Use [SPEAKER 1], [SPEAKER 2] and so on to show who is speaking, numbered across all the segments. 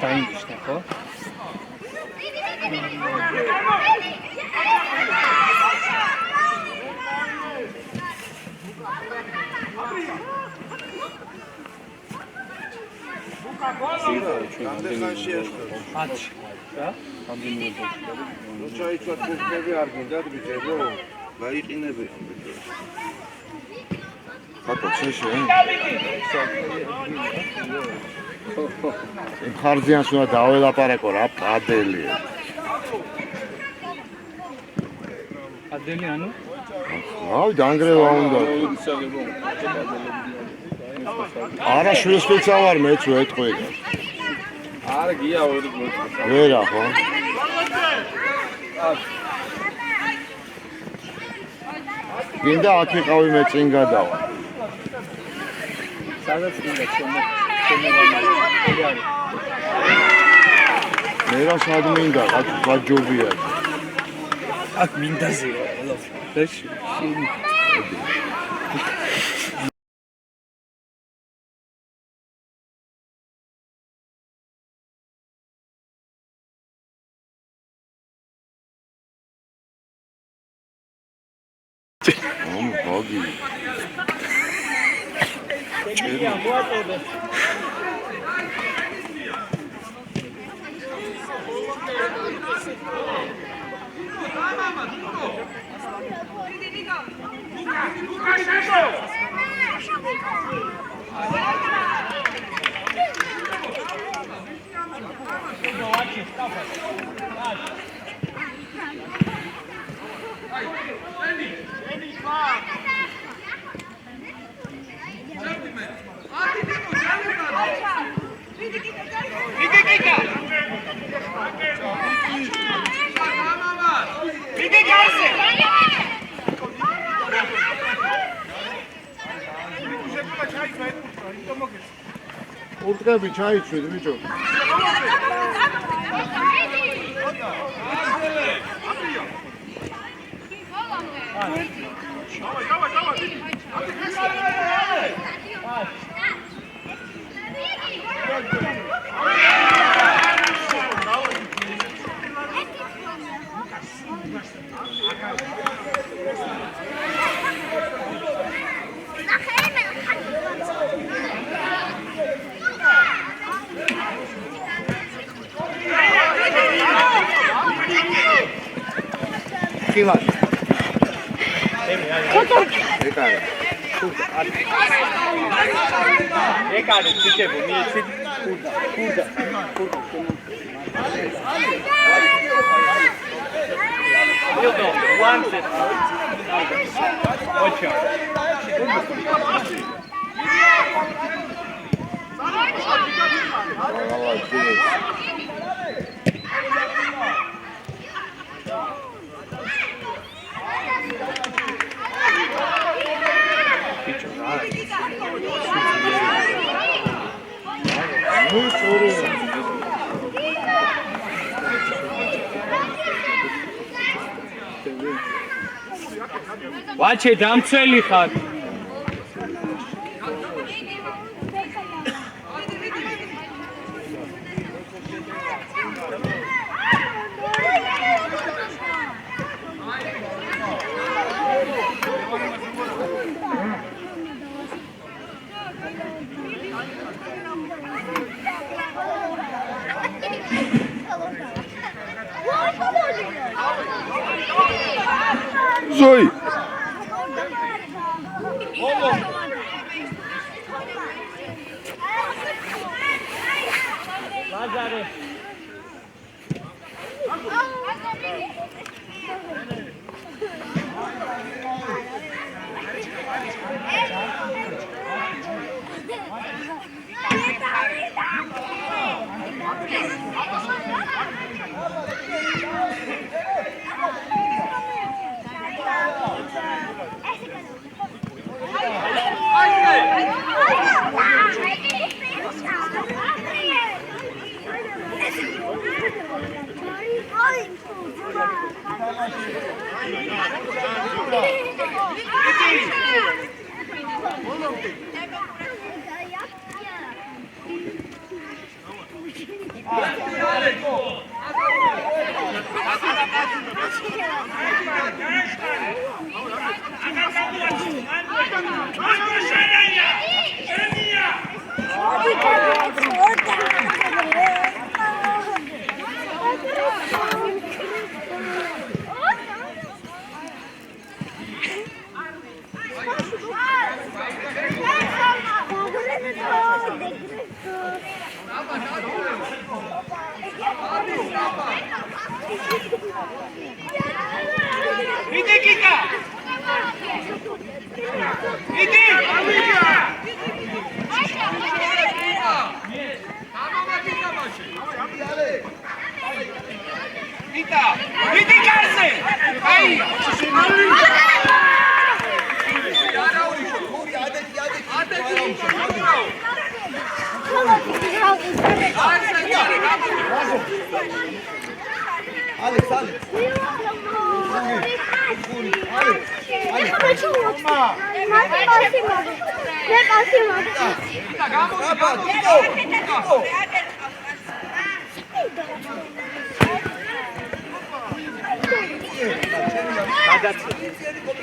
[SPEAKER 1] დაიმჩნე ხო?
[SPEAKER 2] ნუ ჩაიცვათ ფულები არ გინდათ ბიჭებო, გაიყინებენ. ხატო შეშე. ხარჯიანს უნდა დაველაპარაკო რა პადელია.
[SPEAKER 1] ადელი ანუ?
[SPEAKER 2] აი დაანგრევა უნდა. არა შვილს ავარ მეც ვეთყვი.
[SPEAKER 3] არა გია ორი გლოც.
[SPEAKER 2] ვერა ხო? გინდა აქ იყავი მე წინ გადავა.
[SPEAKER 1] სადაც გინდა ჩემო
[SPEAKER 2] მე რა სად მინდა გაჯობია.
[SPEAKER 1] აქ მინდაზეა ყველაფერი.
[SPEAKER 2] Bogi. Urtkები ჩაიცვით ბიჭო.
[SPEAKER 1] Kivat.
[SPEAKER 2] ეკარე.
[SPEAKER 1] ეკარე ბიჭებო მიეცით კუდა. Milton, one set. Ocho. ვაჩე დამცველი ხარ.
[SPEAKER 2] Zoe.
[SPEAKER 1] Lazare.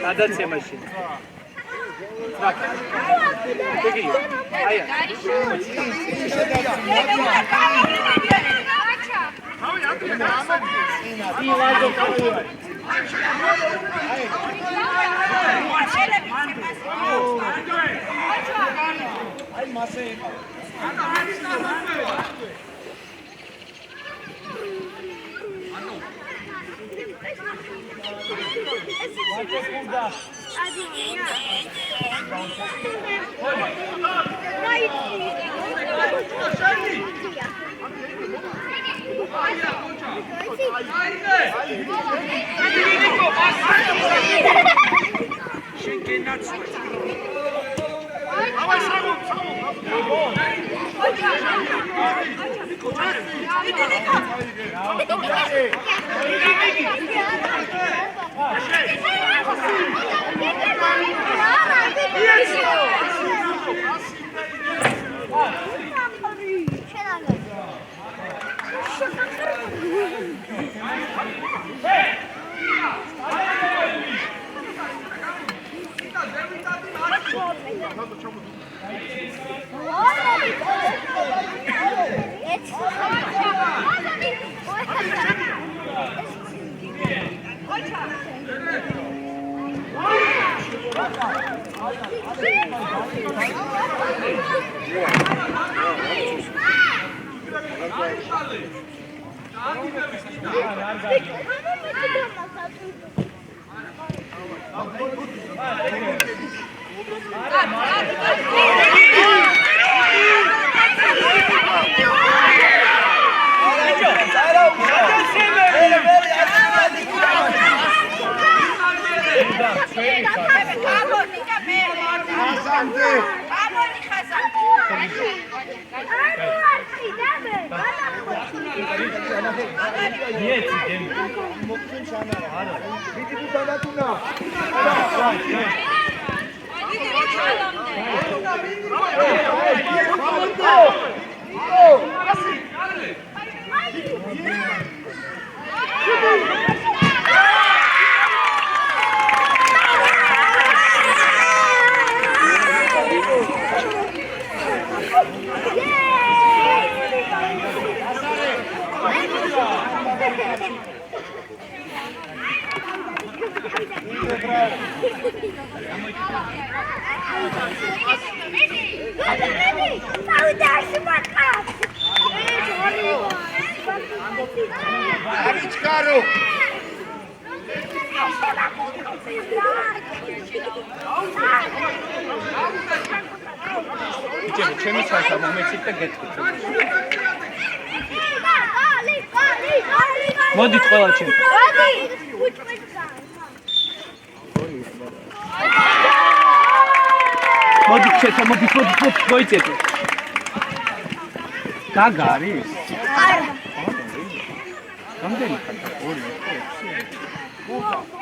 [SPEAKER 1] Გადაცე მაშინ. იგი. აია. ჩემი ჩასა მომეცით და გეტყვით. მოდით ყველა ჩემ. მოდით ჩესა, მოდით მოიწეთ. გაგა არის? რამდენი ხარ? 2.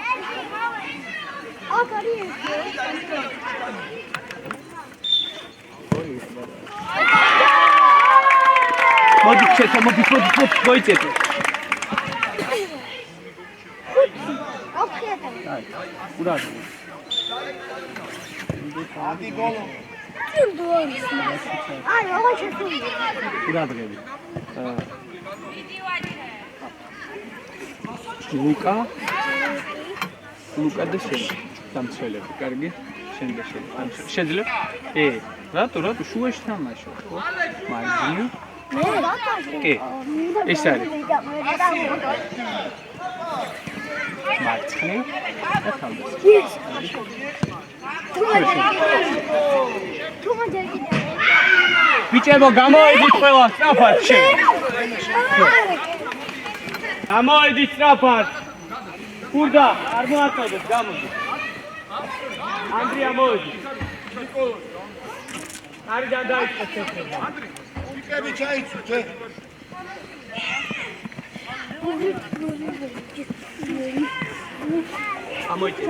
[SPEAKER 1] მოდით ჩესა, მოდით მოიწეთ. ურად.
[SPEAKER 2] ადი გოლო.
[SPEAKER 4] აი, როგორ შეწყვეტი.
[SPEAKER 1] ურადღები. ლუკა და შენ დამცველები, კარგი? შენ და შენ. შეძლებ? რატო შუაში თამაშობ, ხო? მარჯვნივ?
[SPEAKER 4] მე რატო?
[SPEAKER 1] კი. ეს არის. მარცხნივ და თავდასხმით. ბიჭებო, გამოედით ყველა სწრაფად შენ. გამოედით სწრაფად. კურდა, არ მოაწოდეთ, გამოდით. ანდრია მოედი. არიდან დაიწყო შეხვედრა.
[SPEAKER 2] იკები ჩაიცუჩე.
[SPEAKER 1] ამოიწე.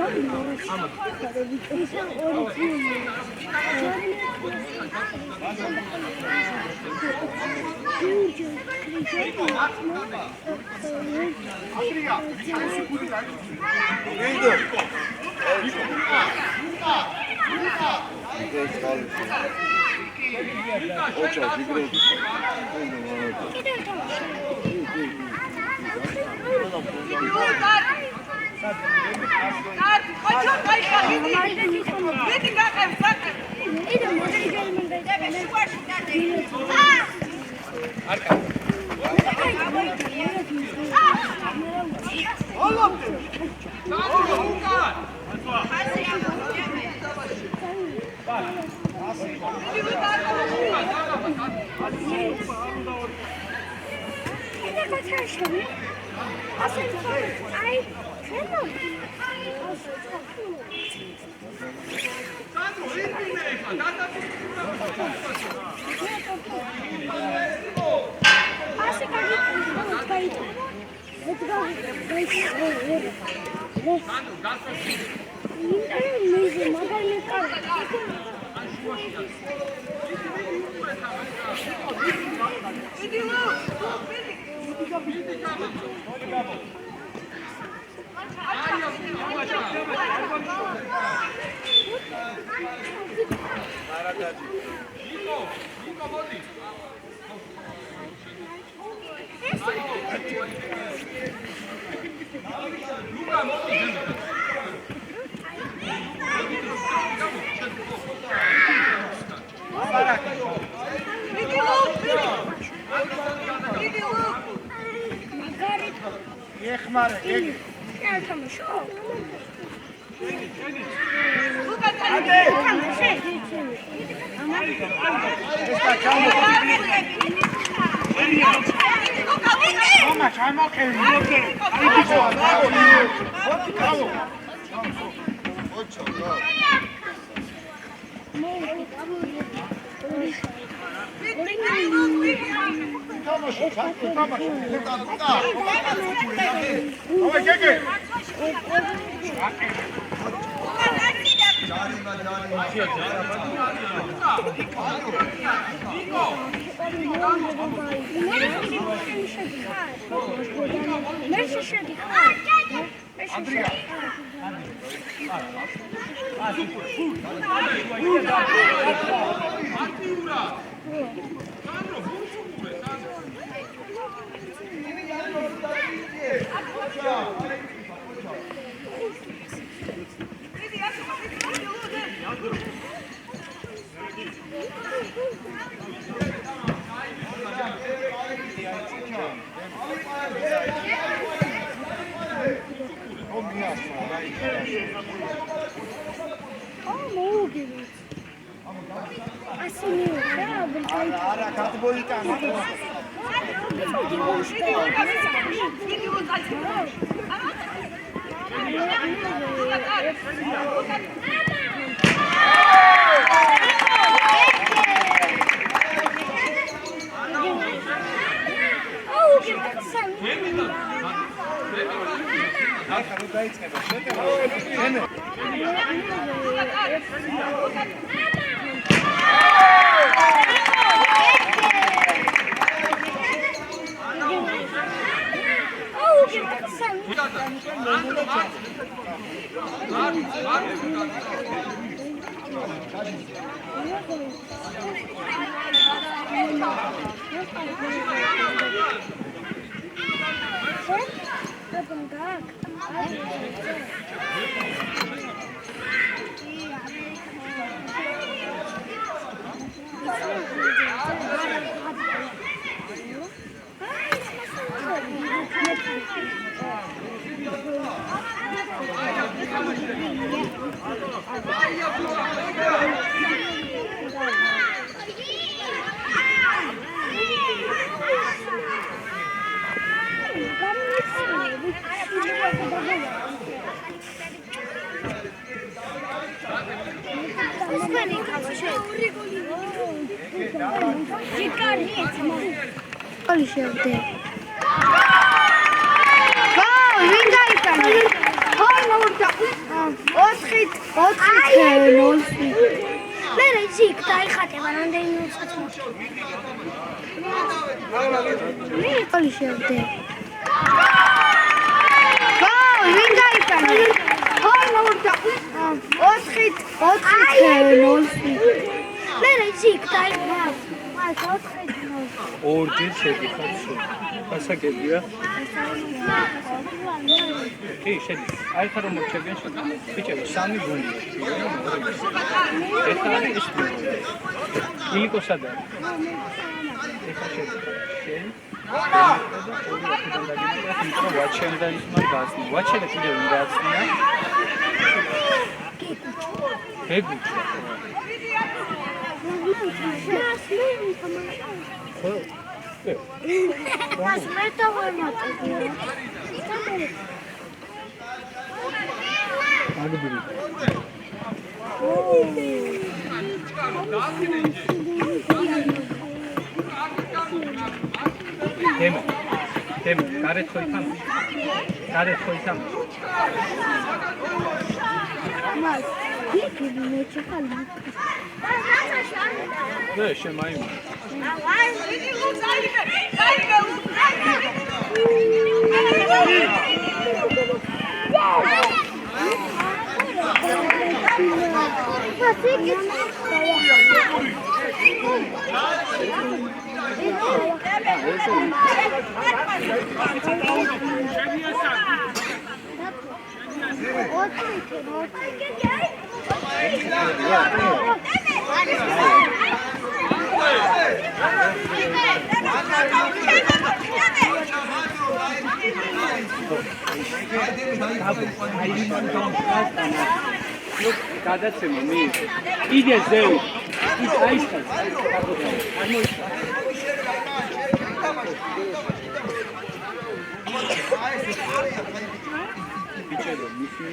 [SPEAKER 1] ბიჭებო, მისმი,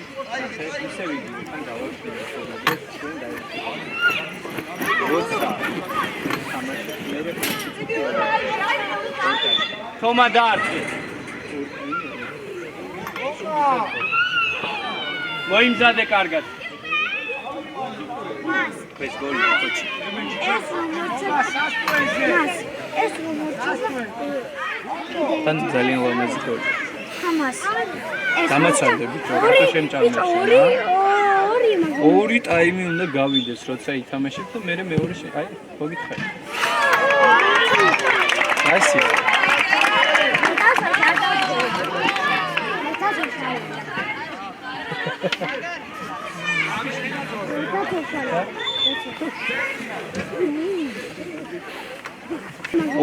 [SPEAKER 1] ისე ვიდეო, თან გავაკეთე, ეს ჩვენ დაიწყო. როცა თომა დაარჩი. მოიმზადე კარგად. ეს გოლი ხოჩი.
[SPEAKER 4] ეს მომწონს.
[SPEAKER 1] თან ძალიან ლამაზი გოლი.
[SPEAKER 4] ხამას.
[SPEAKER 1] დამაცადები, როცა შემჭამდა. ორი ტაიმი უნდა გავიდეს, როცა ითამაშებ და მე მეორე აი, მოგითხარი. ასე.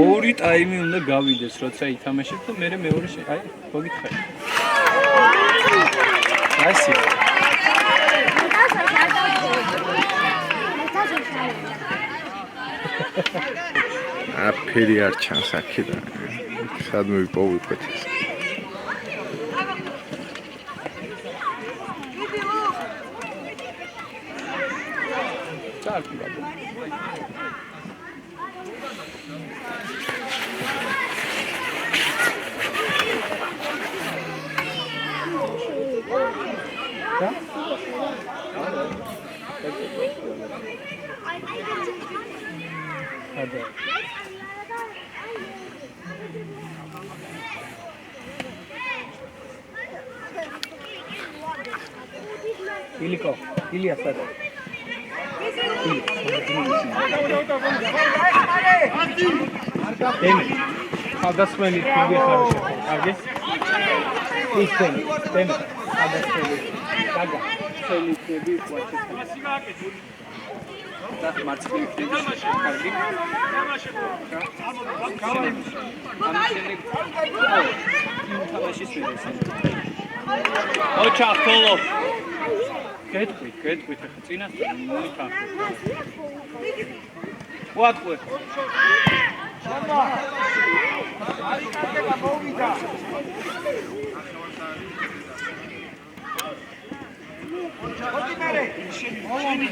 [SPEAKER 1] ორი ტაიმი უნდა გავიდეს, როცა ითამაშებ და მე მეორე აი, მოგითხარი. ასე.
[SPEAKER 2] აფერი არ ჩანს აქედან. სადმე ვიპოვეთ ეს.
[SPEAKER 1] წარკი ბაბა. Iliko, Ilias ada. Tem. Adasmeni tiga harus. Age. Tem. Adasmeni. Kaga. Seli tiga buat. Das marching tiga. Kargi. Ocha polo. Кетყვით ახლა წინასწარ მოიქახე. ვატყვე. არის კარგება მოვიდა. ოჩი მერე. მოვამი.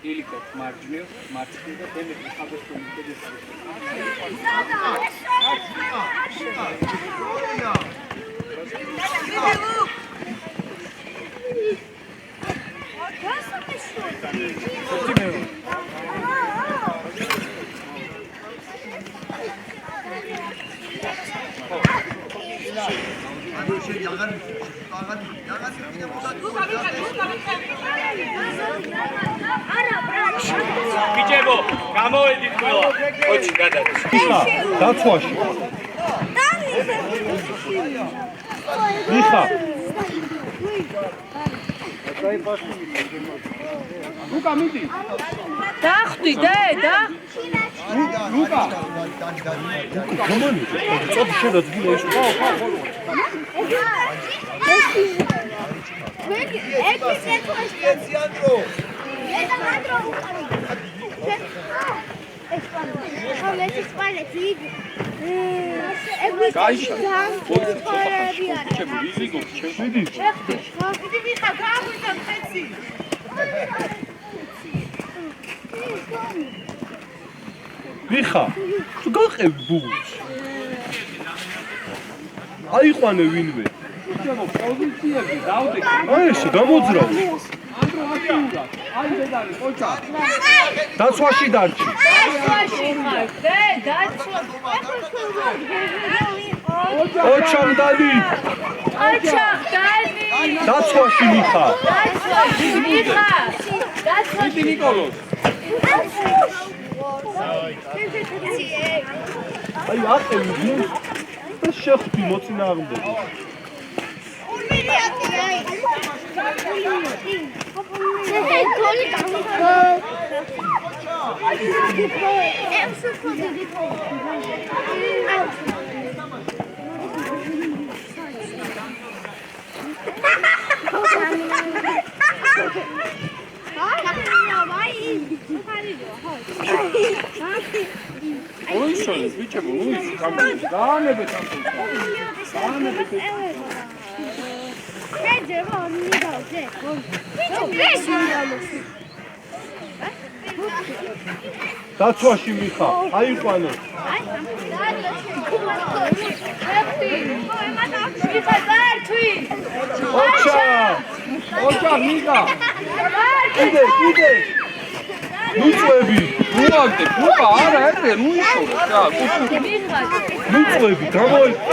[SPEAKER 1] Iliko, marginal, marginal, then it becomes from ბიჭებო, გამოვედით ყველა. ოჩი გადადის.
[SPEAKER 2] იხა, დაცვაში. იხა.
[SPEAKER 1] ლუკა მიდი.
[SPEAKER 5] დახვდი და
[SPEAKER 1] ლუკა.
[SPEAKER 2] გამონი. წოდი შედაძგილა ეს. ვიხა, თუ გაყევ ბულს. აიყვანე ვინმე.
[SPEAKER 1] ბიჭებო, პოზიციები დავდე.
[SPEAKER 2] აი ესე გამოძრავ.
[SPEAKER 1] ანდრო აქტიურად. აი დედალი, ოჩა.
[SPEAKER 2] დაცვაში დარჩი. ოჩამდალი. დაცვაში მიხა.
[SPEAKER 1] ნიკოლოს.
[SPEAKER 6] აი აყევი და შეხვდი მოწინააღმდეგე.
[SPEAKER 3] Oi, bičemo, tamo. Dane be tamo.
[SPEAKER 6] დაცვაში მიხარ, აიყვანე. ოჩა, მიხა. კიდე. მიწვევი.
[SPEAKER 3] უაგდე, ბუბა, არა, ეთრე, მუიშორე, რა, კუჩური.
[SPEAKER 6] მიწვევი,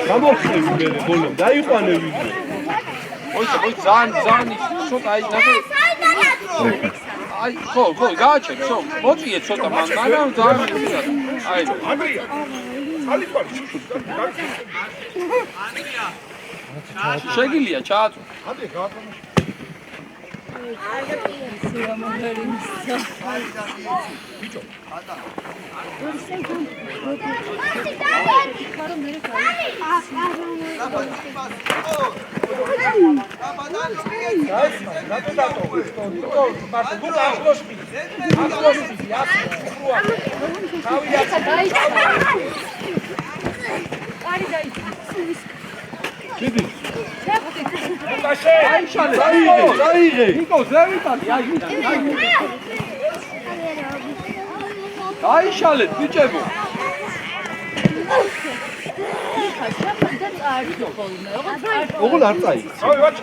[SPEAKER 6] გამოხდები მე ბოლომდე, აიყვანე ვინმე.
[SPEAKER 3] ой, ძალიან ცოტა აი ნახე. აი, ხო, გააჩენ, ხო. მოწიე ცოტა მაგრამ ძალიან მიწია. აი, აგრია. ალიფარი. შეგილია ჩააწვა.
[SPEAKER 6] ადი გააკონა. ბიჭო,
[SPEAKER 3] დაიღე. ნიკო, ზევიტანი, აი. დაიშალეთ, ბიჭებო.
[SPEAKER 6] ოღონდ არ წაი.
[SPEAKER 3] ავი, ვაჭ.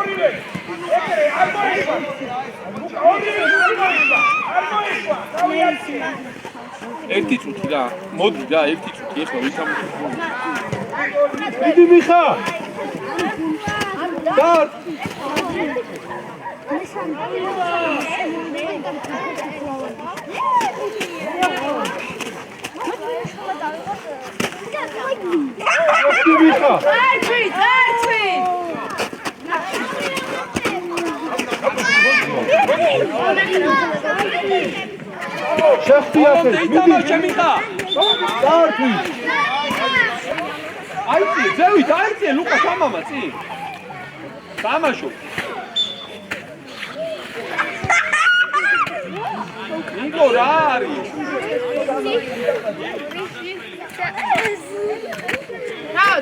[SPEAKER 3] ორივე. ეკერე, არ მოიშვა. ორივე. ერთი წუთი რა. მოდი რა, ერთი წუთი ეხლა ვითამ.
[SPEAKER 6] დიდი მიხა. და შეხვდი ასე,
[SPEAKER 3] დაიმარჩე მიხა.
[SPEAKER 6] დაარქვი.
[SPEAKER 3] აიწი, ზევით, აიწი, ლუკა სამამა, წი. სამაშო. ნიკო რა არის?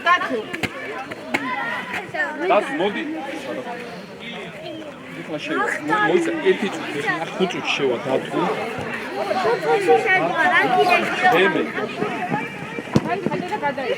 [SPEAKER 5] დათუ.
[SPEAKER 3] დათუ, მოდი. ეხლა შევა. მოიცა, ერთი წუთი, 5 წუთი შევა დათუ. ემე.
[SPEAKER 5] აი, ხადა გადაი.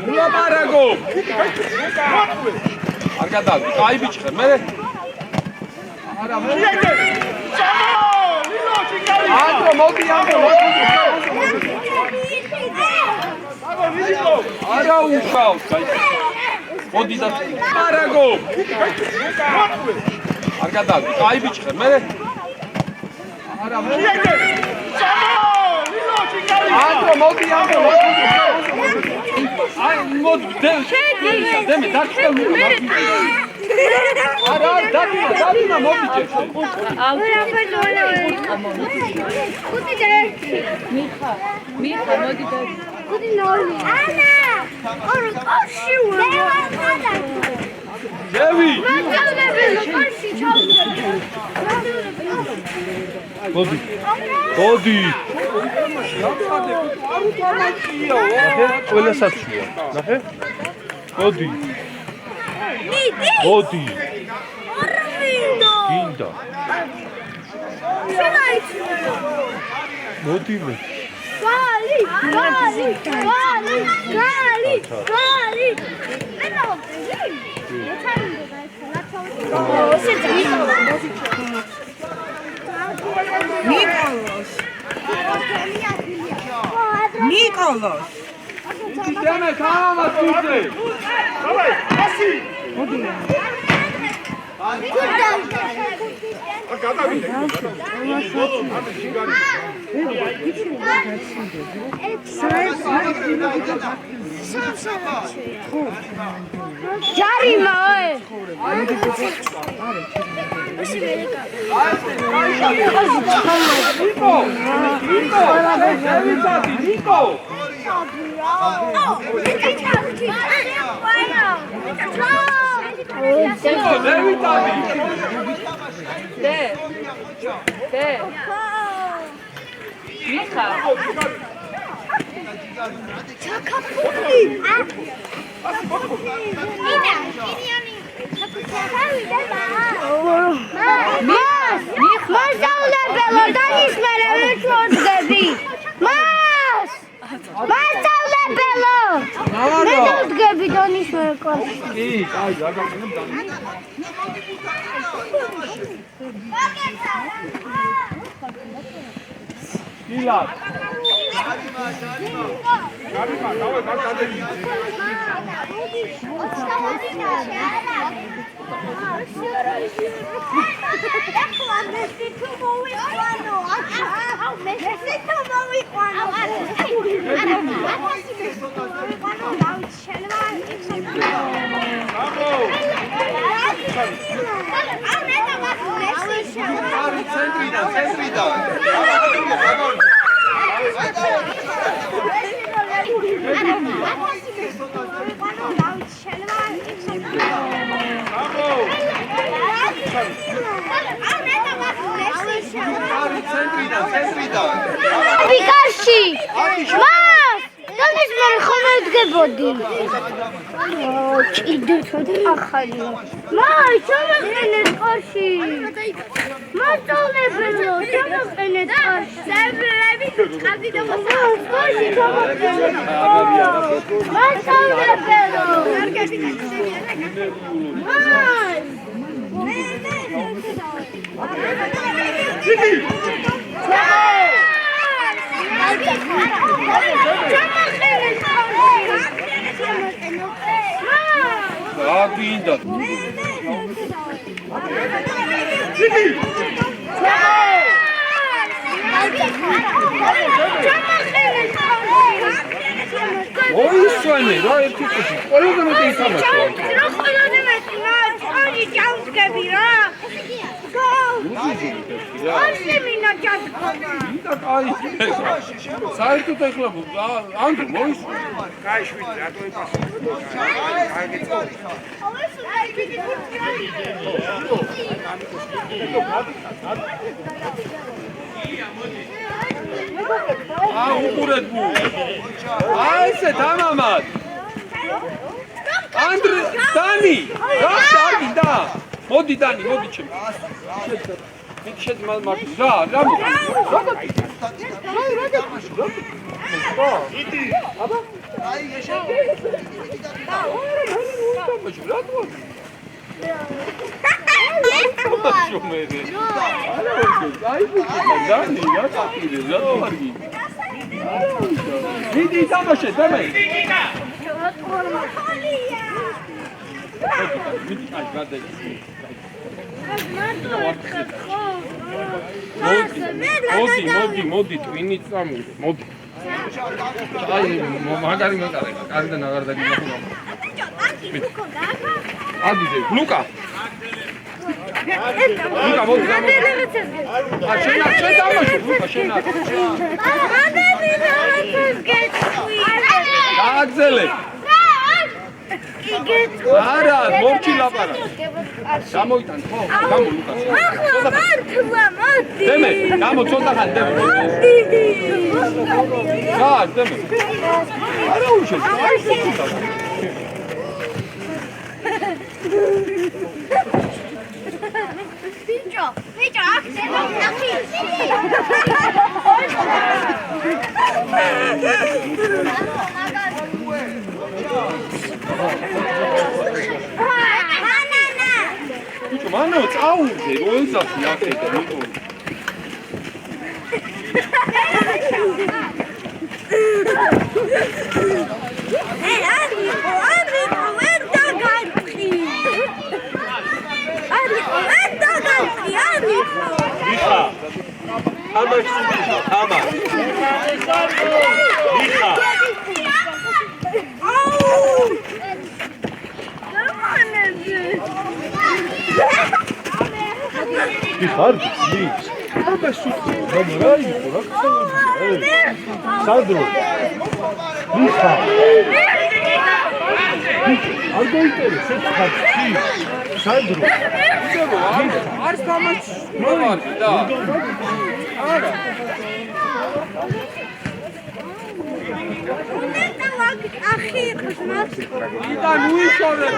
[SPEAKER 3] ულაპარაკო. არ გადავდი, აი ბიჭხე, მე არა მე. ანდრო მოდი. არა უშავს, მოდი და ულაპარაკო. არ გადავდი, აი ბიჭხე, მე არა მე. ანდრო მოდი. აი მოდი დემე დარჩა არა დადინა მოდი
[SPEAKER 5] მიხა მოდი და
[SPEAKER 4] კუდი ნოლი ანა ორი კოში
[SPEAKER 3] ზევი
[SPEAKER 6] მოდი ყველასაც შუა ნახე მოდი მოდი.
[SPEAKER 4] ორმინდო.
[SPEAKER 6] გინდა. მოდი მე.
[SPEAKER 4] გალი.
[SPEAKER 5] ნიკოლოს.
[SPEAKER 3] დემე გამას გიწე. მოდი დანი, მოდი ჩემ. შედ მაგ რა იტი აბა აი ეშა მოდი twin-ით წამოვიდე მოდი აი მაგარი მეკარე კარგიდან აღარ დაგინახულობ ადიძე ლუკა მოდი შენ დამაშო ლუკა შენ აგზელე არა მორჩი ლაპარა გამოიტან ხო გამო ლუკას ახლა მართლა მოდი დემე გამო ცოტა ხან დემე რა დემე არა უშენ
[SPEAKER 4] Bicho,
[SPEAKER 3] Bicho, mano, წაუვდე, რო ეზაფი აქედან, იყო.
[SPEAKER 6] Harbi, please. Burada süt. Kamerayı bırak. Sandro. Lisa. Arda iteri. Sen harbi, please. Sandro.
[SPEAKER 3] არის თამაშ მოვარდი და. არა. იდან უიშორებ.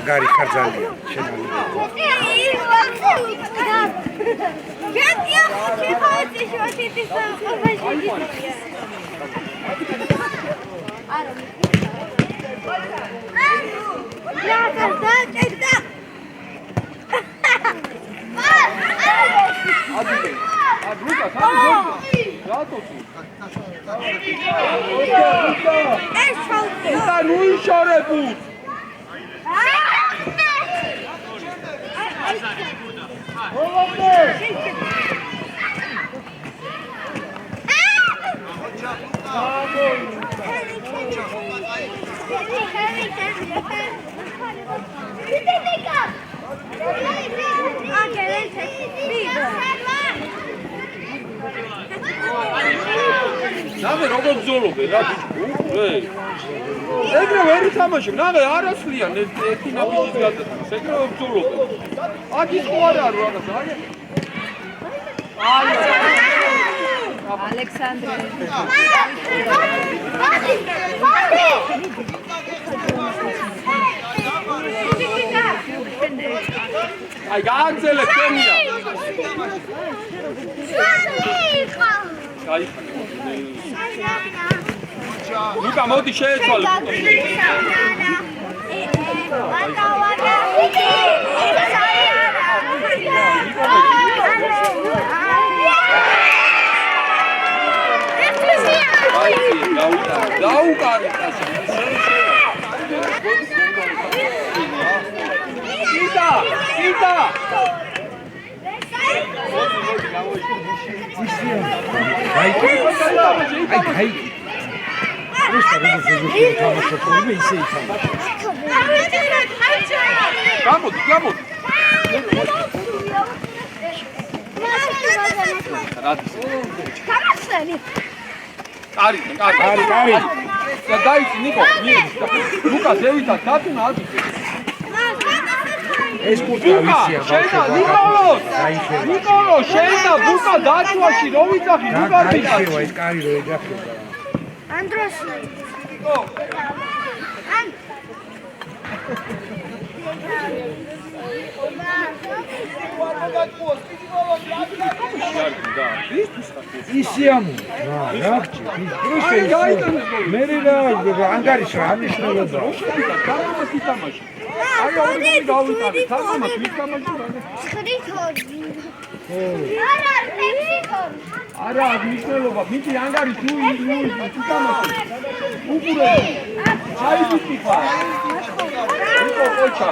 [SPEAKER 6] Gari Karzalия.
[SPEAKER 3] იდან უიშორებულ. ნავე როგორ ბრძოლობენ რა ბიჭო? ეგრე ვერ ითამაშებ, ნავე არ ასლიან ერთი ნაბიჯის გადადგმას, ეგრე ბრძოლობენ. აქ ის ხო არა რაღაცა,
[SPEAKER 5] ალექსანდრე.
[SPEAKER 3] აი გააგზელე ქენია. Luca, მოდი შეეცვალე. დაუკარი კაცი. Იდა!
[SPEAKER 6] Აი. Просто разозлился, потому что он и сей там.
[SPEAKER 3] გამოდი. კარი. და დაიცი ნიკო, ლუკა ზევითა დათუნა ადრე.
[SPEAKER 6] ეს პუტავიცია
[SPEAKER 3] ნიკოლო, შეინა ბუკა დათვაში რო ვიძახი, ლუკა
[SPEAKER 6] დაიჭირა ეს კარი რო ეძახება.
[SPEAKER 4] Andros.
[SPEAKER 6] ისიამუ რა მე რა ანგარიშ რა ნიშნულობა
[SPEAKER 3] თამაშ ითამაშე აი ორი გავიტანე თამაშ ითამაშე არა ნიშნულობა მიდი ანგარიშ ნუ ითამაშე უყურე ჩაიბიტი ხარ ნიკო ყოჩა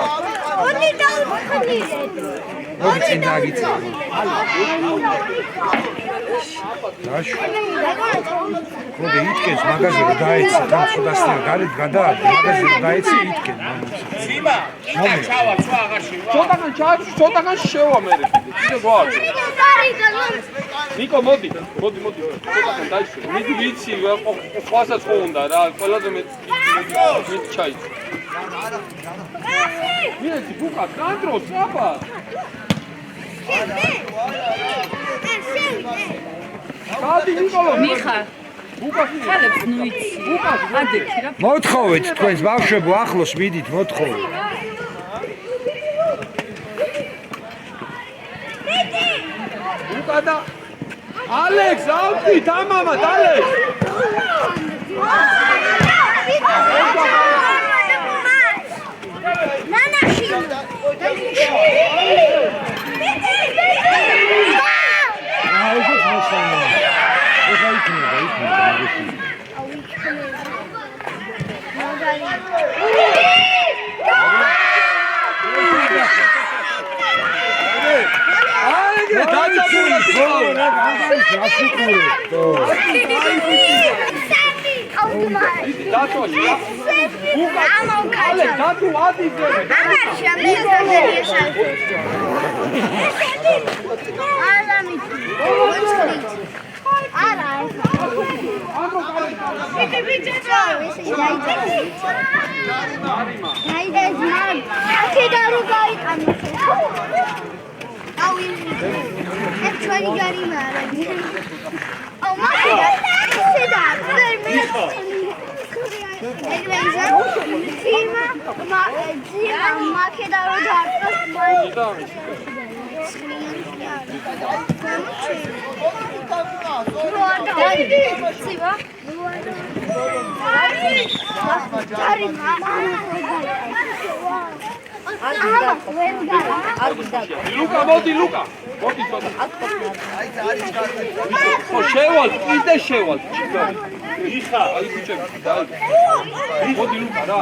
[SPEAKER 4] Oni დაუხნი
[SPEAKER 6] მოდი წინ დაგიწა მოდი იტკენს მაგაზინი დაეცა და სუდასტია გარეთ გადაადი მაგაზინი დაეცა იტკენ
[SPEAKER 3] ძიმა კიდე ჩავა სხვა აღარ შევა ცოტაგან შევა მე კიდე გვაქვს ნიკო მოდი ცოტა დაიშვე ვიცი ყვასაც ხო უნდა რა ყველაზე მე ჩაიცო მირეთი ბუკა განდროს აბა გადი ნიკოლო
[SPEAKER 5] მიხარ ხალებს ნუ იცი ადექი რა
[SPEAKER 6] მოთხოვეთ თქვენს ბავშვებო ახლოს მიდით მოთხოვეთ
[SPEAKER 3] ბუკა და ალექს ავთით ამამად ალექს
[SPEAKER 4] ნანაში
[SPEAKER 3] ლუკა მოდი ცოტა ხო შევალ კიდე შევალ იხა აი ბიჭები მოდი ლუკა რა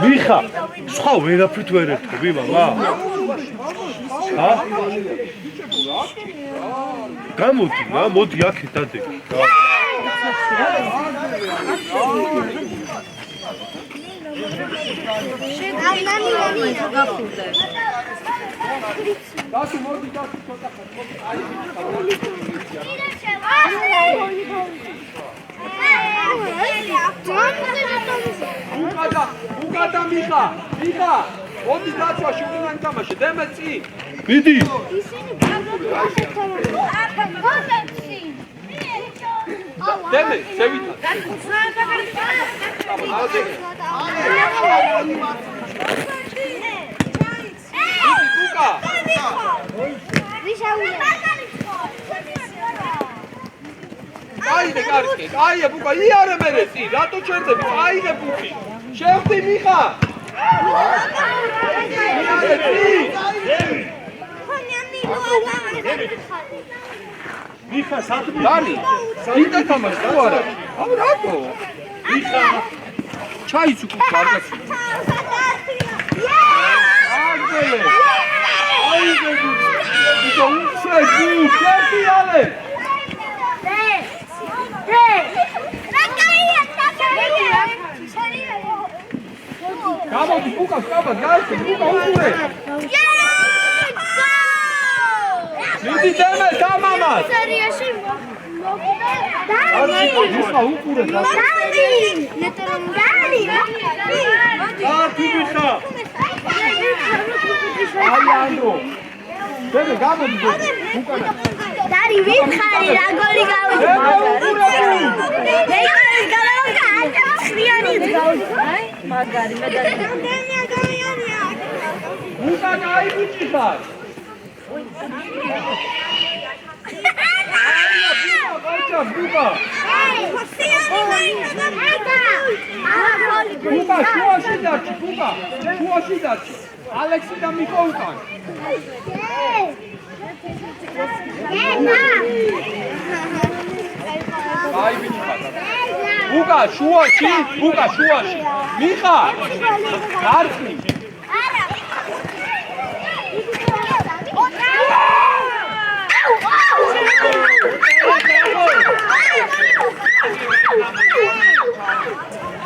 [SPEAKER 7] მიხა სხვა ვერაფრით ვერ ერთხები მამა ა გამოდი რა მოდი აქეთ დადეგი
[SPEAKER 3] დათო მოდი ცოტა უკადა მიხა მოდი დაცვაში უკან თამაში დემეცი
[SPEAKER 7] მიდი
[SPEAKER 3] დემე შევიდა უკა აიდე კარგი აია ბუკა იარე მერეცი რატო ჩერდები აიდე ბუკი შევდი მიხა
[SPEAKER 7] მიხა სადმი
[SPEAKER 3] დანი ინდა თამაში თუ არა აუ რატო მიხა ჩაიცუ კარგად აგდელე აიდე ბუკი შევდი ალე გამოდი ბუკა სწავლად გაიცე ბუკა უყურე მიდი დემე დამამად
[SPEAKER 4] სერიაში
[SPEAKER 3] დანი ბუკა უყურე
[SPEAKER 4] დანი დანი
[SPEAKER 7] მიხა
[SPEAKER 3] აი ანდრო დემე გამოდი ბუკა
[SPEAKER 4] დარი ვიხარი რა გოლი გავიდა მეიქარის გალავკა ხრიანი აი მაგარი მე და
[SPEAKER 3] ბუკა აი ბიჭი ხარ აია ბუკა ბუკა შუაში დარჩი ბუკა შუაში დარჩი ალექსი და მიხა უკან აი ბიჭი ხარ ბუკა შუაში მიხა გარხი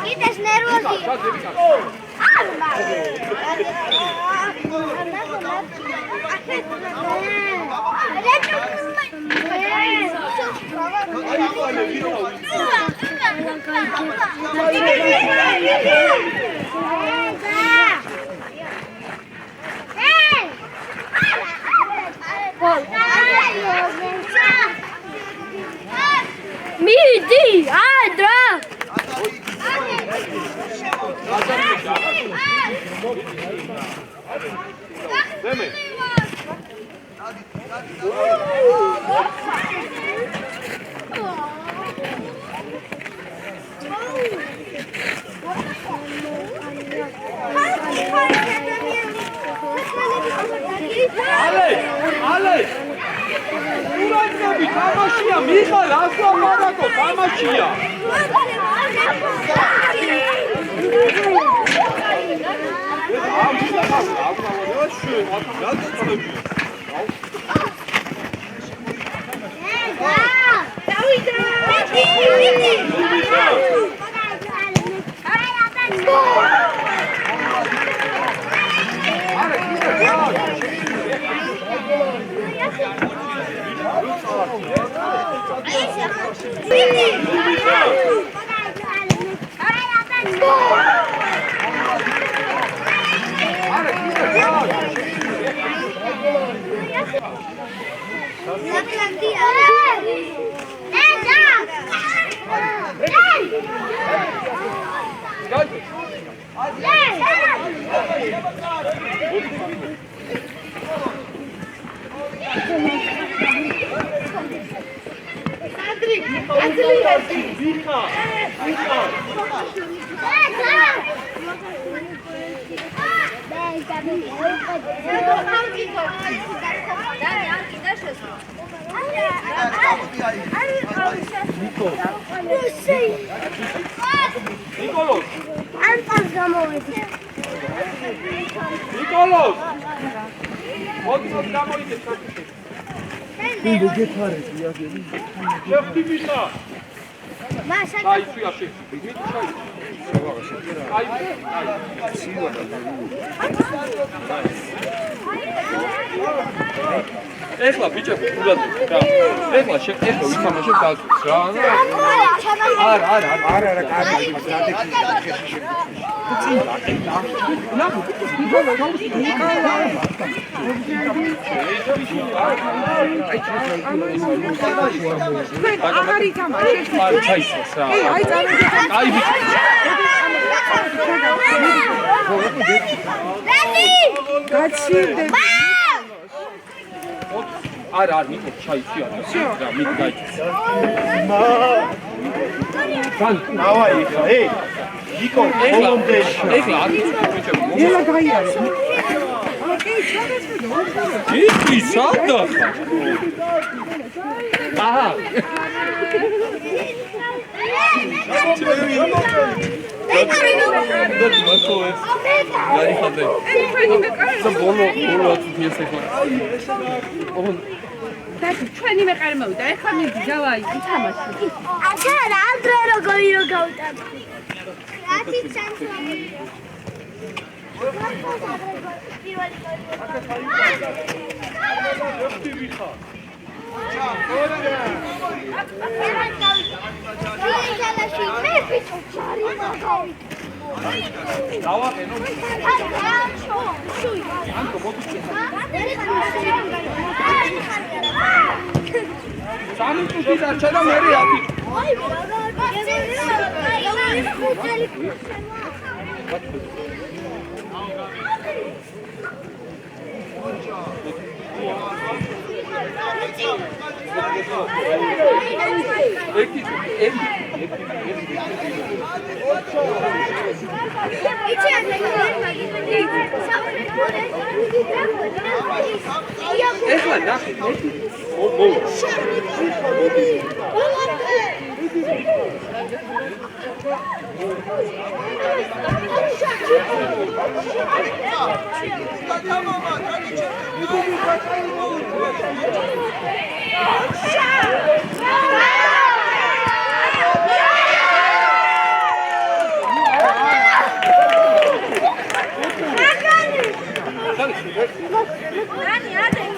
[SPEAKER 4] Quites nerviosi. Midi, Adra!
[SPEAKER 3] Ale! Ურანები თამაშია, მიხარ, ასლა მარაკო თამაშია. Nikolos!
[SPEAKER 4] Antas gamოვედი.
[SPEAKER 3] Nikolos! მოდი გამოიდე საკითხი.
[SPEAKER 7] კიდე გეთარები აგები.
[SPEAKER 3] შეხტი მიხა.
[SPEAKER 4] მაშა
[SPEAKER 3] აი სუაში. მიდი ჩაი. აი. ეხლა ბიჭები თულად რა. ეხლა ეხლა ვითამაშებ გალს რა. არა,
[SPEAKER 6] კარი,
[SPEAKER 3] არა, ნიკო ჩაიცია რა, მიდი გაიწეს.
[SPEAKER 7] დავაი ხა, ნიკო, ბოლომდეში.
[SPEAKER 3] ეხლა ბიჭები,
[SPEAKER 6] ელა გაიარე.
[SPEAKER 3] იკი სადა ხარ? აჰა.
[SPEAKER 5] ჩვენი მეყარი მოვიდა, ეხლა მიდი დავაი, ითამაში.
[SPEAKER 4] ახლა რა დრო როგორი რო გავუტან. რატი ჩანს? Dani,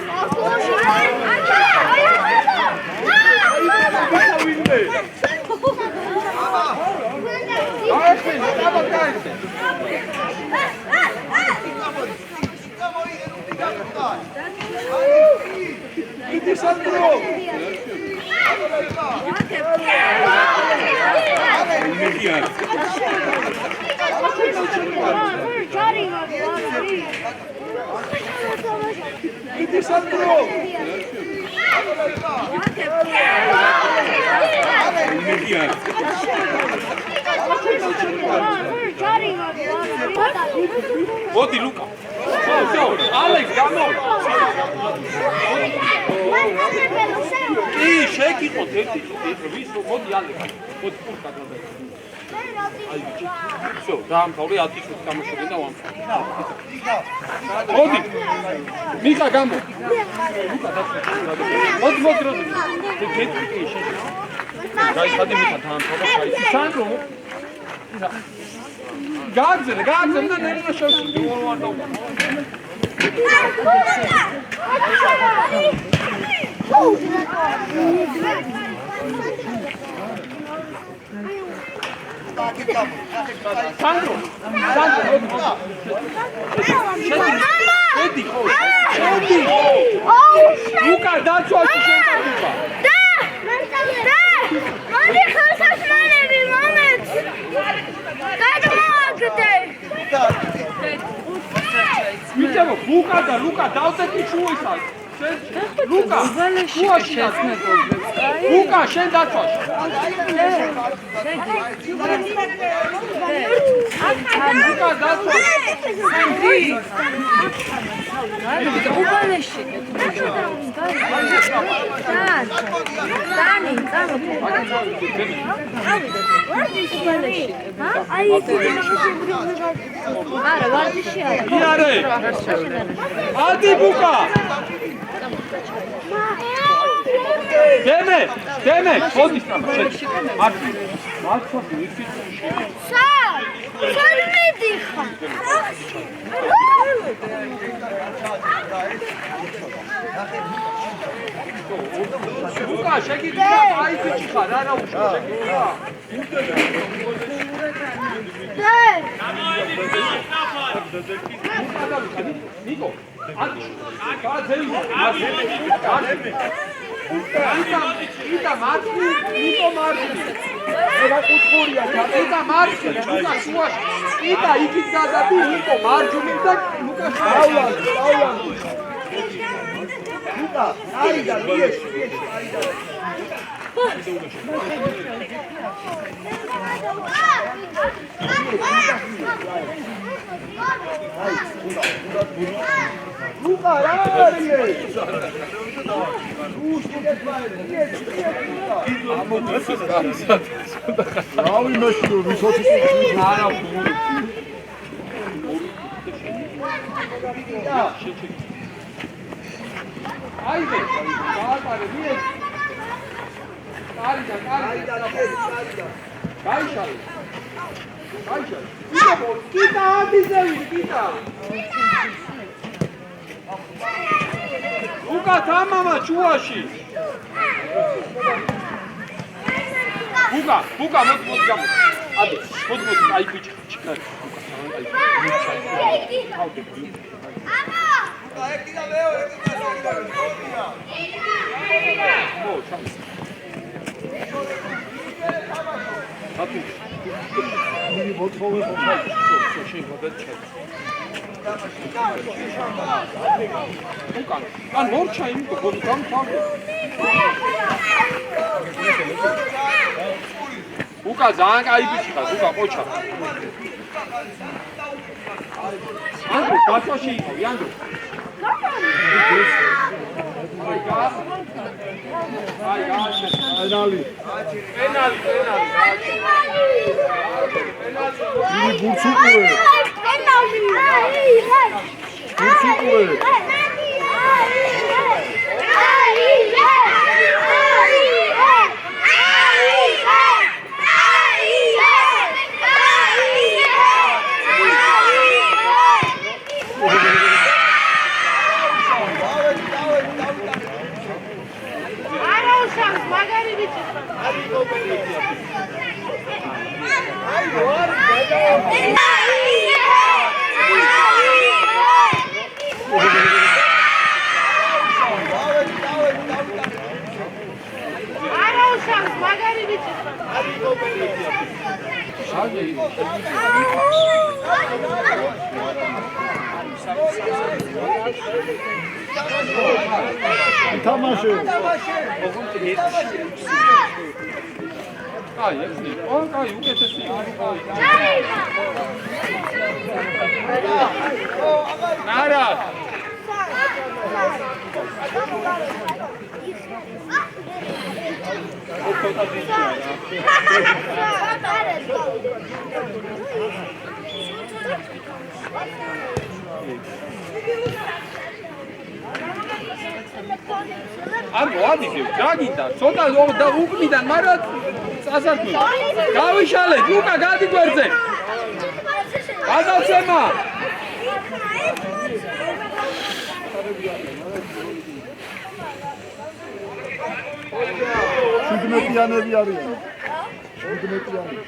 [SPEAKER 3] მოდი ლუკა. всё, ალექს გამო. კი, შეგიყოთ ერთი ვის მოდი ალექს. მოდი პურკა გადადა. всё, დაამთავრე 10 წუთი თამაშობენ და ვამთავრე. მოდი. მიხა გამო. ლუკა დაწვა. მოდი როდი. გეტყვი შეშე. გაიხადე მიხა დაამთავრე საიტი. სანდრო გააგზავნე და ნერვნა შევსვი ვარ და სანდრო შედი ლუკა დაწვაში შევსვი
[SPEAKER 4] მოდი ხალხასმანები მომეც
[SPEAKER 3] მიწევო ლუკა და ლუკა დავწეთი შუისა ლუკა შუაში ლუკა შენ დაწვაში ლუკა დაწვაში
[SPEAKER 5] უბალეში
[SPEAKER 3] იარე ადი ბუკა დემე მოდი მართლა ვიცი
[SPEAKER 4] სად მიდიხარ
[SPEAKER 3] ლუკა შეგიძლია აი ბიჭი ხარ არა უშო შეგიძლია ნიკო ადი გაძელი იდა მარტი ნიკო მარტი ება კუთხურია იდა მარტი ლუკა შუაში იდა იქით გადადი ნიკო მარჯვნივ და ლუკა შავლანდი
[SPEAKER 7] ლუკა აიდა მიეში აიდა ლუკა რა არის
[SPEAKER 2] რავი მეშო ვისოთი
[SPEAKER 3] არა აიდე გაატარე მიე კარიდა გაიშალე კიდა აბიზევი კიდა ლუკა თამამა ჩუაში ბუკა მოდი გამო ადი მოდი აი ბიჭი ჩიქარი
[SPEAKER 7] ეკიდა მეორე
[SPEAKER 2] მინი მოთხოვე ხოხალ
[SPEAKER 3] ან მორჩა იმკო გონი გამთავრე უკა ძალიან კაი ბიჭი ხარ უკა ყოჩა ანდრო ბატოში იყავი ანდრო
[SPEAKER 2] პენალი მინი ბურცუკუე
[SPEAKER 4] Ai,
[SPEAKER 2] თამაში.
[SPEAKER 3] აი, ეცნი. აი, უკეთესი. ნარა. არ მოადიდებ, გაგიდა, ცოტა და უკნიდან, მაგრამ წასართმევ. გავიშალეთ, უკა გადი გვერდზე. გადაცემა.
[SPEAKER 2] შიგნეტიანები არიან. შიგნეტიანები.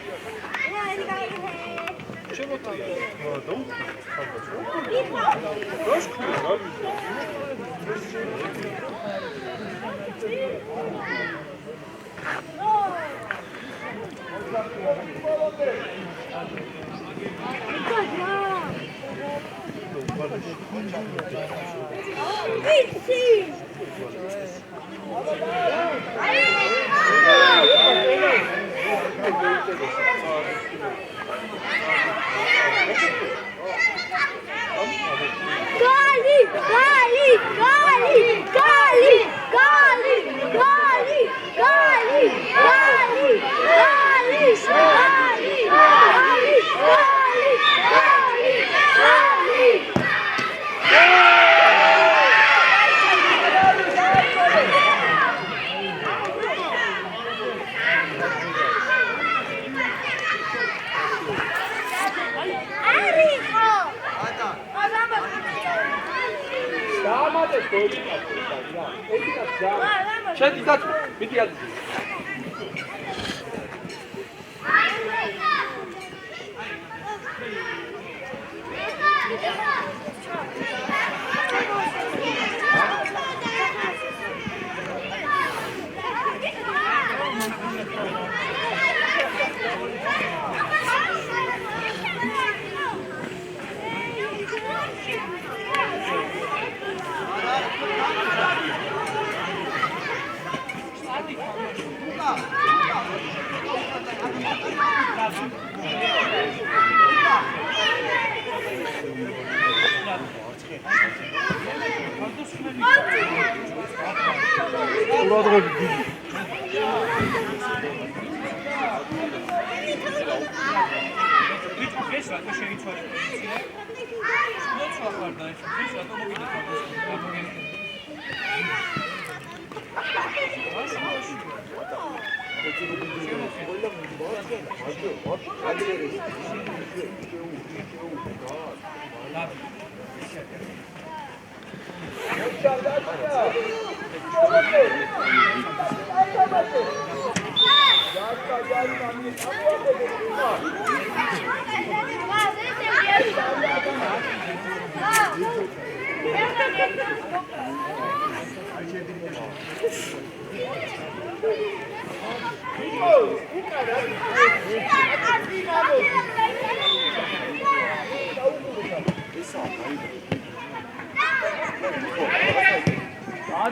[SPEAKER 3] შედისაც მიტი ადი.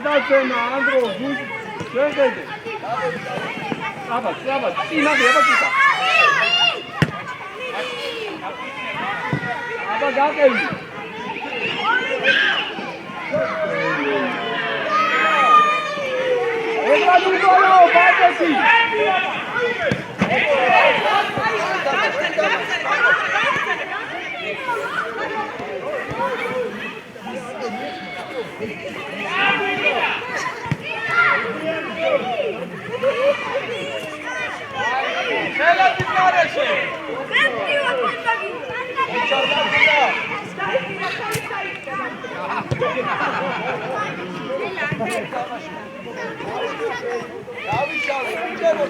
[SPEAKER 3] გადაცემა ანდრო შეგედე აბა წინადე აბა აბა გაკევი ეგრა დუგოლო ბატესი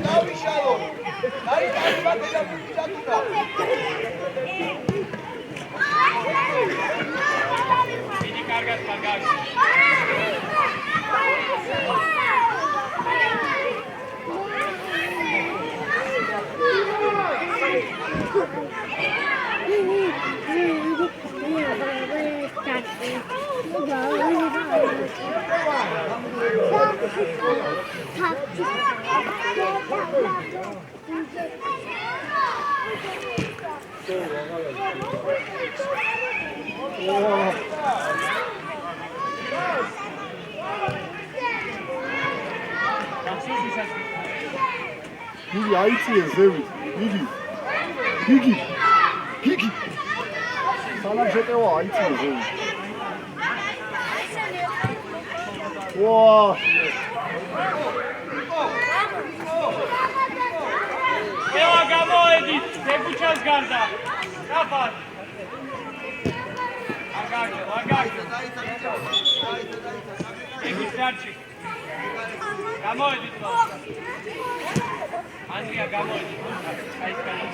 [SPEAKER 7] დავიშალო. აი, ბატონო, ჩატუდა.
[SPEAKER 1] დიდი კარგად მაგარი.
[SPEAKER 2] იგი აიწია ზევი. იგი. სალამ შეტევა აიწია ზევი. ვა!
[SPEAKER 1] ევა გამოედით, ეგუჩას გარდა. კაფარ. აგაგე. ეგუჩ დარჩი. გამოედით. ანდრია გამოედით. აი ეს კანა.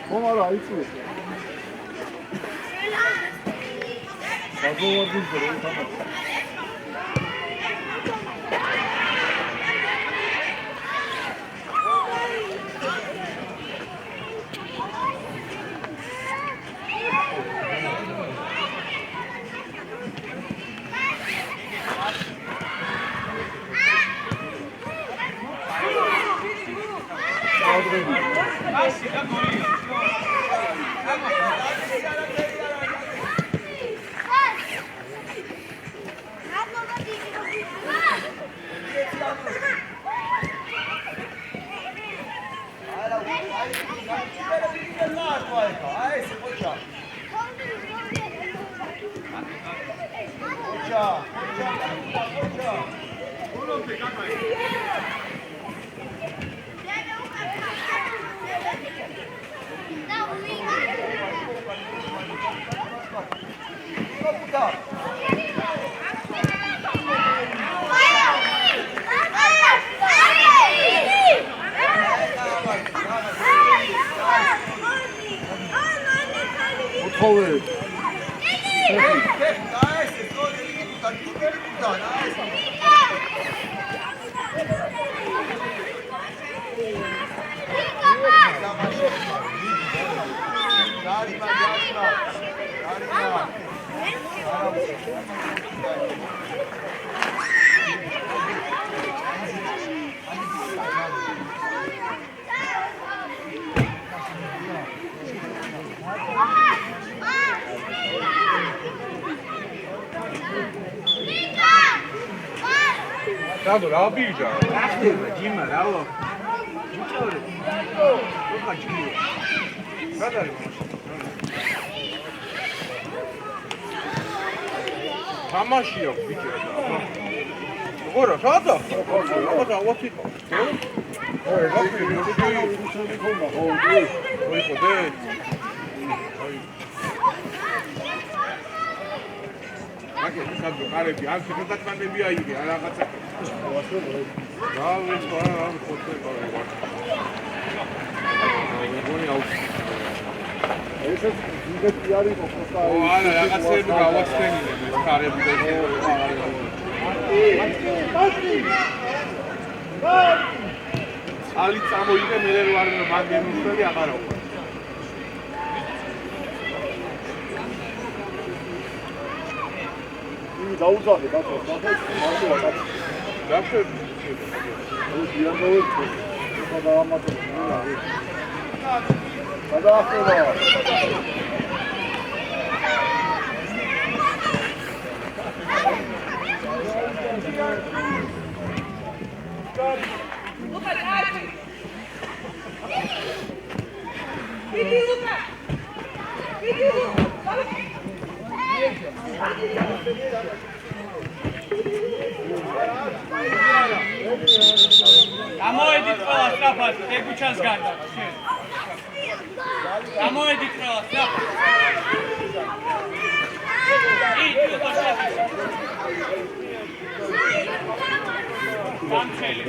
[SPEAKER 2] ხომარა აიწია. გაგოვარდი ზრო თამაში.
[SPEAKER 6] Dado, რა ბიჭა?
[SPEAKER 7] ახდება ჯიმა, რავო. ბიჭორი. ოღა ჯიმა.
[SPEAKER 6] რა არის? თამაში აქვს ბიჭო. როგორ რა? რა ვაფიქრე? სადო კარები ამ შეგდაკანები აიგე რაღაცა რა ვიცი რა ხოთება
[SPEAKER 2] ესეც ინდექსი არის მოხდა
[SPEAKER 6] ო არა რაღაცები გავახსენინე მე კარები და ალი წამოიგე მე ვარ მაგენ უსველი აღარ ვყო
[SPEAKER 2] დაუძახე ბატონო,
[SPEAKER 6] დაფერ.
[SPEAKER 1] Გამოედით ყველა სწრაფად, ეგუჩას გარდა. Გამოედით ყველა სწრაფად. გამჩელი.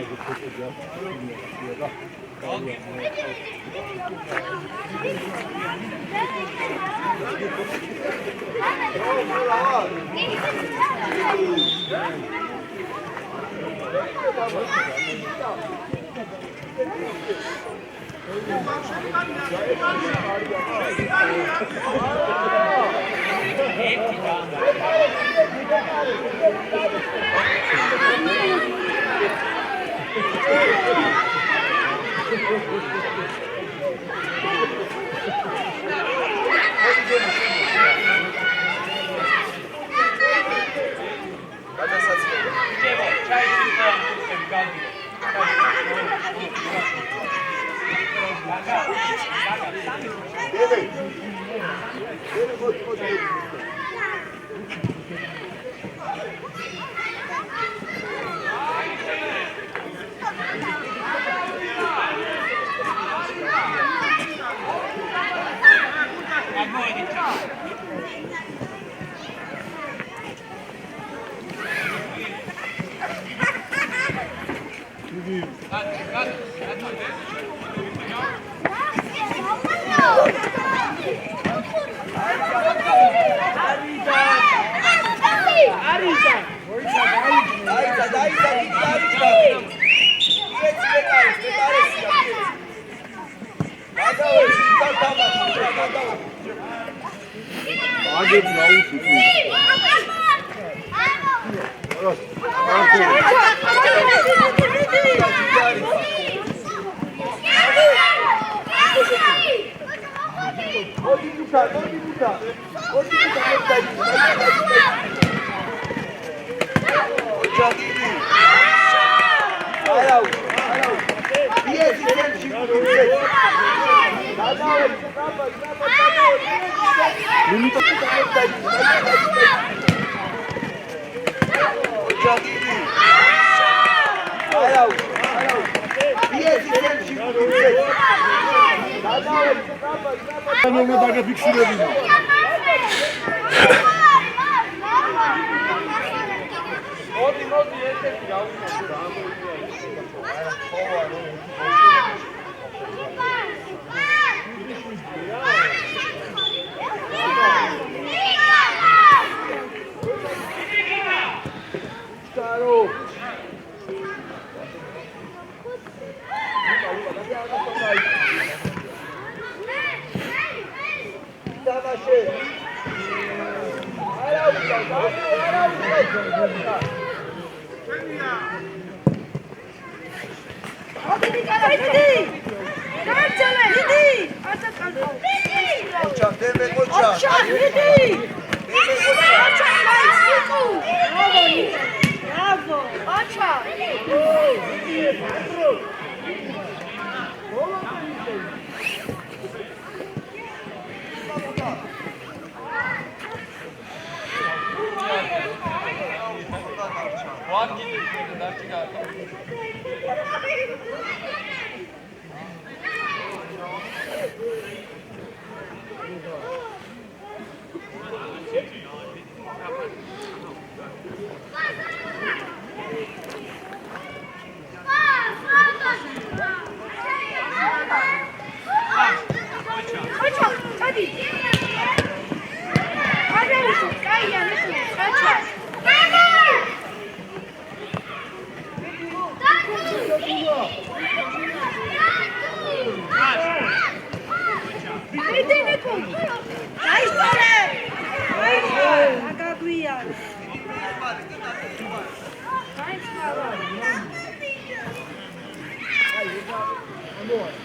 [SPEAKER 6] Come on.